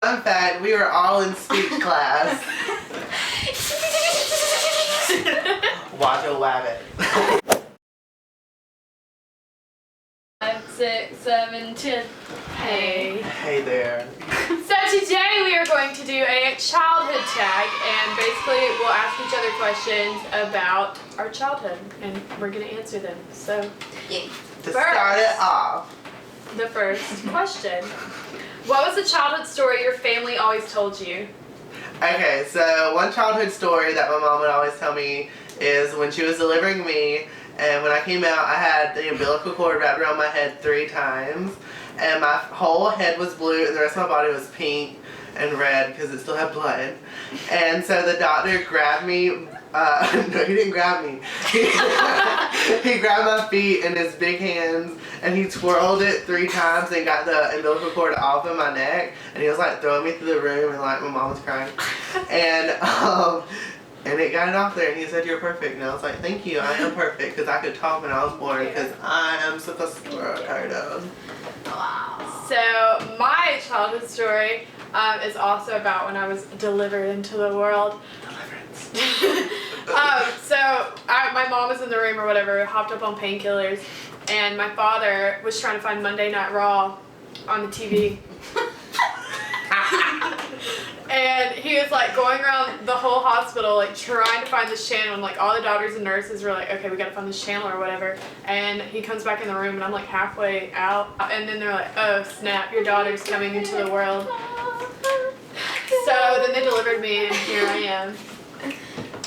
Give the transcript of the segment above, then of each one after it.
Fun fact, we were all in speech class. Watch a wabbit. 5, 6, 7, 10. Hey. Hey there. So today we are going to do a childhood tag, and basically we'll ask each other questions about our childhood, and we're going to answer them. So, To start it off, the first question. What was the childhood story your family always told you? okay, so one childhood story that my mom would always tell me is when she was delivering me, and when I came out, I had the umbilical cord wrapped around my head 3 times, and my whole head was blue, and the rest of my body was pink and red because it still had blood. And so the doctor grabbed me. No, he didn't grab me. He grabbed my feet in his big hands and he twirled it 3 times and got the umbilical cord off of my neck. And he was like throwing me through the room and like my mom was crying. And it got it off there and he said, "You're perfect." And I was like, "Thank you, I am perfect," because I could talk when I was born because I am sophisticated. Wow. So my childhood story is also about when I was delivered into the world. My mom was in the room or whatever, hopped up on painkillers, and my father was trying to find Monday Night Raw on the TV. And he was like going around the whole hospital like trying to find this channel, and like all the doctors and nurses were like, "Okay, we gotta find this channel or whatever." And he comes back in the room and I'm like halfway out, and then they're like, "Oh snap, your daughter's coming into the world." So then they delivered me and here I am.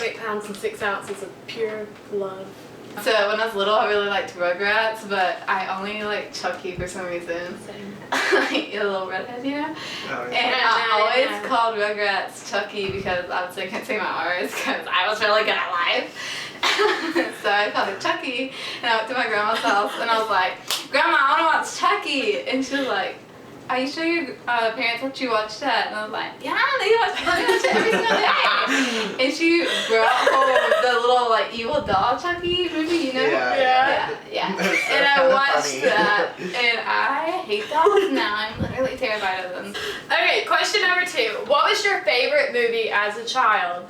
8 pounds and 6 ounces of pure love. So when I was little, I really liked Rugrats, but I only liked Chucky for some reason. Same. Like a little redhead, you know? Oh, And I always called Rugrats Chucky because I couldn't say my R's because I was really good at life. So I called it Chucky, and I went to my grandma's house and I was like, "Grandma, I want to watch Chucky," and she was like, "Are you sure your parents let you watch that?" And I was like, "Yeah, they watch it every single day." And she brought home the little like evil doll Chucky movie, you know? Yeah. And I watched that, and I hate dolls now. I'm literally terrified of them. Okay, question number 2. What was your favorite movie as a child?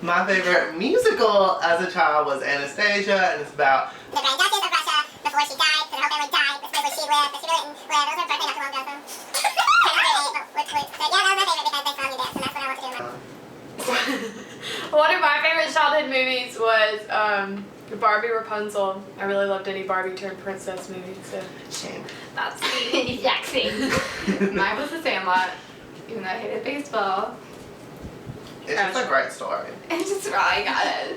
My favorite musical as a child was Anastasia, and it's about the Grand Duchess of Russia before she died, so the whole family died, the place where she lived, but she really didn't live. It was her birthday not too long ago, so. Yeah, that was my favorite because they saw me dance, and that's what I want to do. One of my favorite childhood movies was Barbie Rapunzel. I really loved any Barbie turned princess movie, so. Shame. That's the exact same. Mine was The Sandlot, even though I hated baseball. It's just a great story. It's just really good.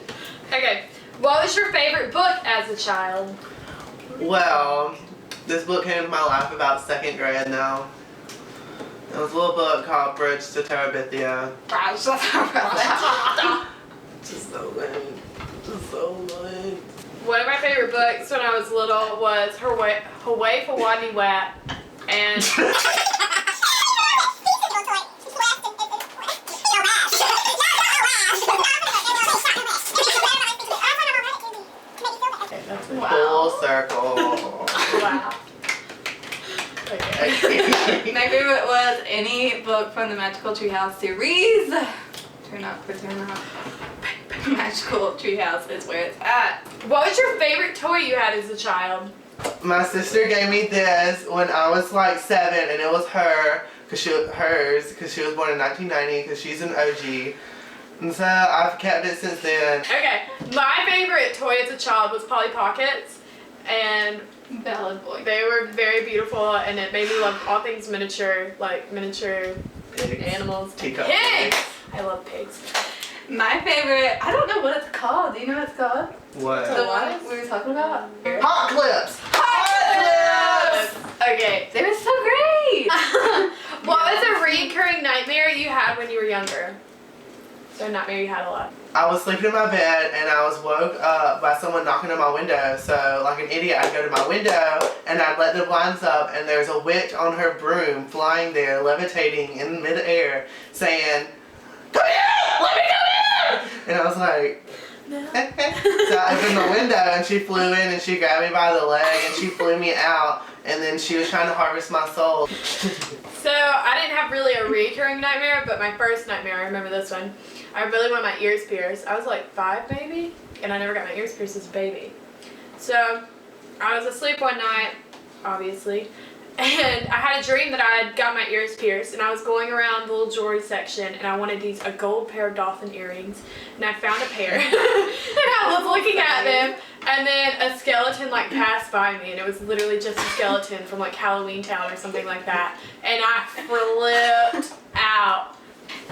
Okay, what was your favorite book as a child? Well, this book came into my life about 2nd grade now. It was a little book called Bridge to Terabithia. Just so good. Just so good. One of my favorite books when I was little was Hawaii for Wadney Wat, and Full circle. wow. Okay. My favorite was any book from the Magical Treehouse series. Turn up. Magical Treehouse is where it's at. What was your favorite toy you had as a child? My sister gave me this when I was like 7, and it was hers because she was born in 1990 because she's an OG. And so I've kept it since then. Okay, my favorite toy as a child was Polly Pockets, and Valid boy. they were very beautiful, and it made me love all things miniature, like miniature Pigs. animals. Teacup Pigs! pigs. I love pigs. My favorite, I don't know what it's called. Do you know what it's called? What? The one we were talking about? Hot clips! Hot Clips! Okay, they were so great! What was a reoccurring nightmare you had when you were younger? So a nightmare you had a lot. I was sleeping in my bed and I was woke up by someone knocking on my window. So like an idiot, I'd go to my window and I'd let the blinds up, and there's a witch on her broom flying there, levitating in midair, saying, "Come here! Let me come here!" And I was like, No. So I opened the window and she flew in and she grabbed me by the leg and she flew me out and then she was trying to harvest my soul. So I didn't have really a recurring nightmare, but my first nightmare, I remember this one. I really wanted my ears pierced. I was like 5 maybe, and I never got my ears pierced as a baby. So I was asleep one night, obviously, and I had a dream that I had got my ears pierced, and I was going around the little jewelry section, and I wanted a gold pair of dolphin earrings, and I found a pair, and I was looking at them, and then a skeleton like passed by me, and it was literally just a skeleton from like Halloween Town or something like that, and I flipped out.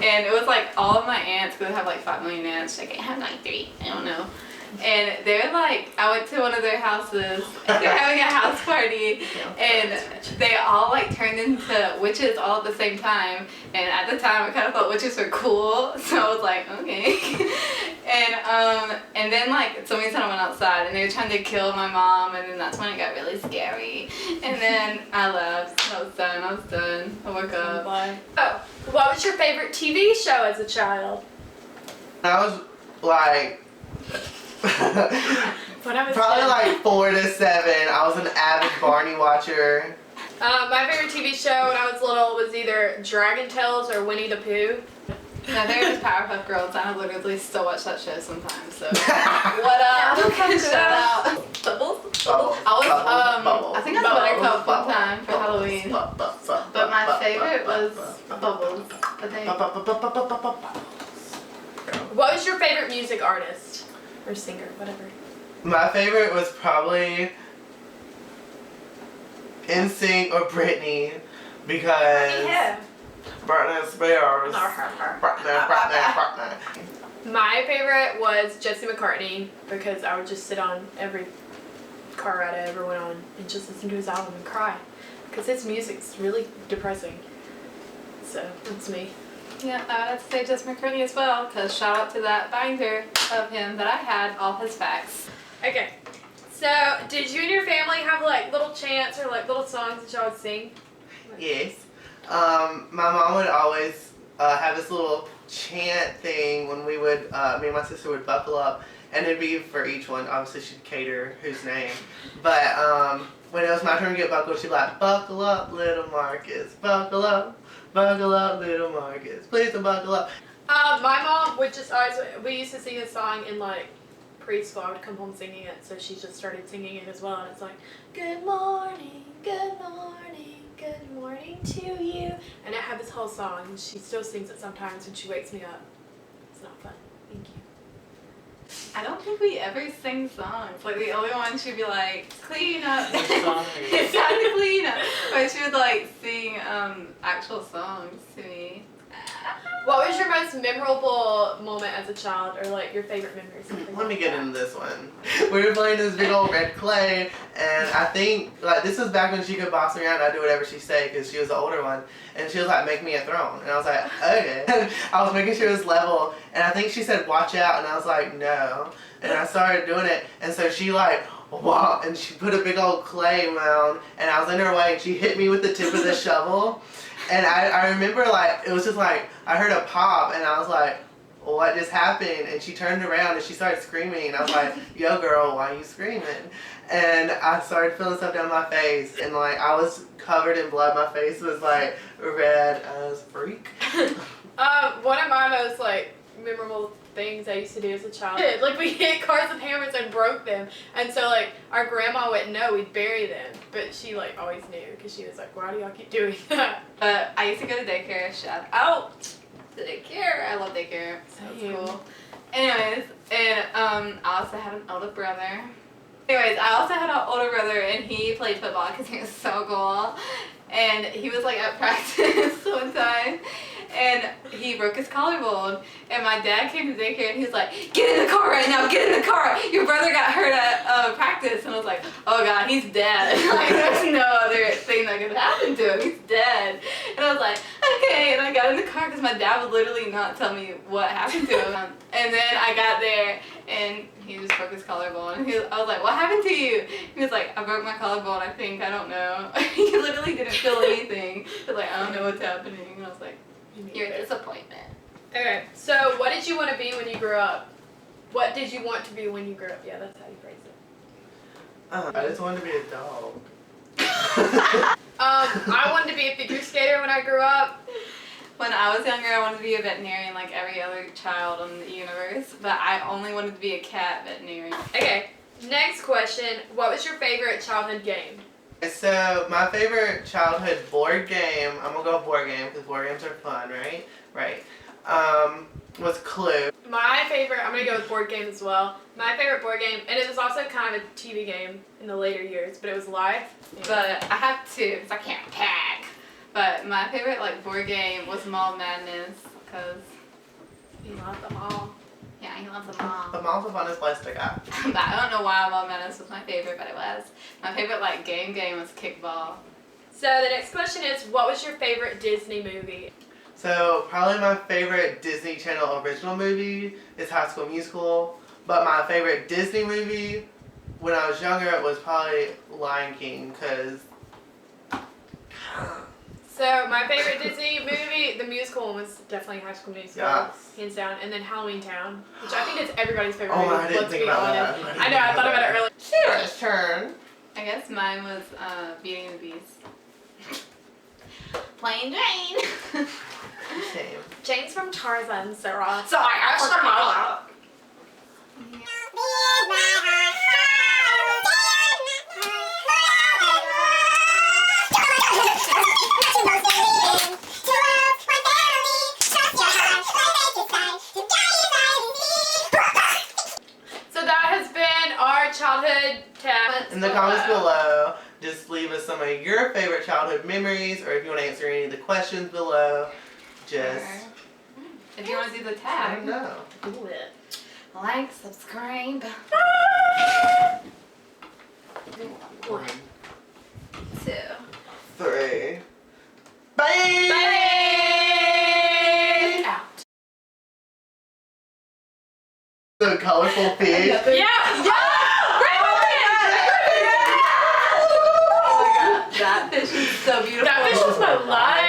And it was like all of my aunts, because I have like 5 million aunts, like I have like 3, I don't know. And they're like, I went to one of their houses, and they're having a house party, and they all like turned into witches all at the same time. And at the time, I kind of thought witches were cool, so I was like, okay. And then like somebody said I went outside, and they were trying to kill my mom, and then that's when it got really scary. And then I left. I was done. I woke up. Oh, what was your favorite TV show as a child? I was like, When I was probably 10. like 4 to 7. I was an avid Barney watcher. My favorite TV show when I was little was either Dragon Tales or Winnie the Pooh. No, they were just Powerpuff Girls. I literally still watch that show sometimes. So what up? Shout out. Bubbles. I think I was Buttercup one time for Halloween. But my favorite was Bubbles. What was your favorite music artist or singer, whatever? My favorite was probably NSYNC or Britney because Britney Spears. Britney. My favorite was Jesse McCartney because I would just sit on every car ride I ever went on and just listen to his album and cry because his music's really depressing. So that's me. Yeah, I would have to say Jess McCartney as well, because shout out to that binder of him that I had all his facts. Okay, so did you and your family have like little chants or like little songs that y'all would sing? Yes. My mom would always have this little chant thing when we would, me and my sister would buckle up, and it'd be for each one. Obviously, she'd cater whose name. But when it was my turn to get buckled, she'd be like, "Buckle up, little Marcus, buckle up. Buckle up, little Marcus. Please don't buckle up." My mom would just always, we used to sing this song in like preschool. I would come home singing it, so she just started singing it as well. And it's like, good morning, good morning, good morning to you. And it had this whole song, and she still sings it sometimes when she wakes me up. It's not fun. Thank you. I don't think we ever sing songs. Like the only one she'd be like, clean up. Sorry. It's time to clean up. Or she would like sing actual songs to me. What was your most memorable moment as a child, or like your favorite memory? Something Let me like get that? into this one. We were playing this big old red clay, and I think like this was back when she could boss me around. I'd do whatever she said because she was the older one, and she was like, "Make me a throne," and I was like, "Okay." And I was making sure it was level, and I think she said, "Watch out," and I was like, "No," and I started doing it, and so she like. Wow, and she put a big old clay mound, and I was in her way, and she hit me with the tip of the shovel, and I remember like, it was just like, I heard a pop, and I was like, what just happened? And she turned around, and she started screaming, and I was like, yo girl, why are you screaming? And I started feeling stuff down my face, and like, I was covered in blood, my face was like, red as freak. One of my most like memorable things I used to do as a child. Like we hit cars with hammers and broke them, and so like our grandma wouldn't know, we'd bury them, but she like always knew because she was like, why do y'all keep doing that? But I used to go to daycare. Shout out to daycare. I love daycare. Same. That's cool. Anyways, and I also had an older brother. Anyways, I also had an older brother, and he played football because he was so cool. And he was like at practice one time, and he broke his collarbone. And my dad came to daycare, and he was like, "Get in the car right now! Get in the car! Your brother got hurt at practice." And I was like, "Oh God, he's dead! Like there's no other thing that could happen to him. He's dead." And I was like, "Okay." And I got in the car because my dad would literally not tell me what happened to him. And then I got there, and he just broke his collarbone. And I was like, "What happened to you?" He was like, "I broke my collarbone, I think. I don't know." He literally didn't feel anything. He was like, "I don't know what's happening." And I was like, "You're a disappointment." Okay, so what did you want to be when you grew up? What did you want to be when you grew up? Yeah, that's how you phrase it. I just wanted to be a dog. I wanted to be a figure skater when I grew up. When I was younger, I wanted to be a veterinarian like every other child in the universe, but I only wanted to be a cat veterinarian. Okay, next question. What was your favorite childhood game? So my favorite childhood board game, I'm gonna go board game because board games are fun, right? Right. Was Clue. My favorite, I'm gonna go with board game as well. My favorite board game, and it was also kind of a TV game in the later years, but it was live. But I have two because I can't pack. But my favorite like board game was Mall Madness because You love them all. yeah, he loves them all. The mom's the funnest place to go. But I don't know why Mall Madness was my favorite, but it was. My favorite like game was kickball. So the next question is, what was your favorite Disney movie? So probably my favorite Disney Channel original movie is High School Musical. But my favorite Disney movie when I was younger was probably Lion King because So my favorite Disney movie, the musical one, was definitely High School Musical, Yes. hands down, and then Halloween Town, which I think is everybody's favorite Oh, movie. I didn't let's think be about honest. that. I know, I thought about it earlier. Cera's turn. I guess mine was Beauty and the Beast. Plain Jane. Same. Jane's from Tarzan, Cera. Sorry, I forgot. So that has been our childhood test. In the comments below, just leave us some of your favorite childhood memories, or if you want to answer any of the questions below, just If you want to do the I tag, don't know. Do it. like, subscribe. 1, 2. 3. Bye! Bye. Out. The colorful fish. Yeah! Yeah! Oh my god, that fish is so beautiful. That fish was my life.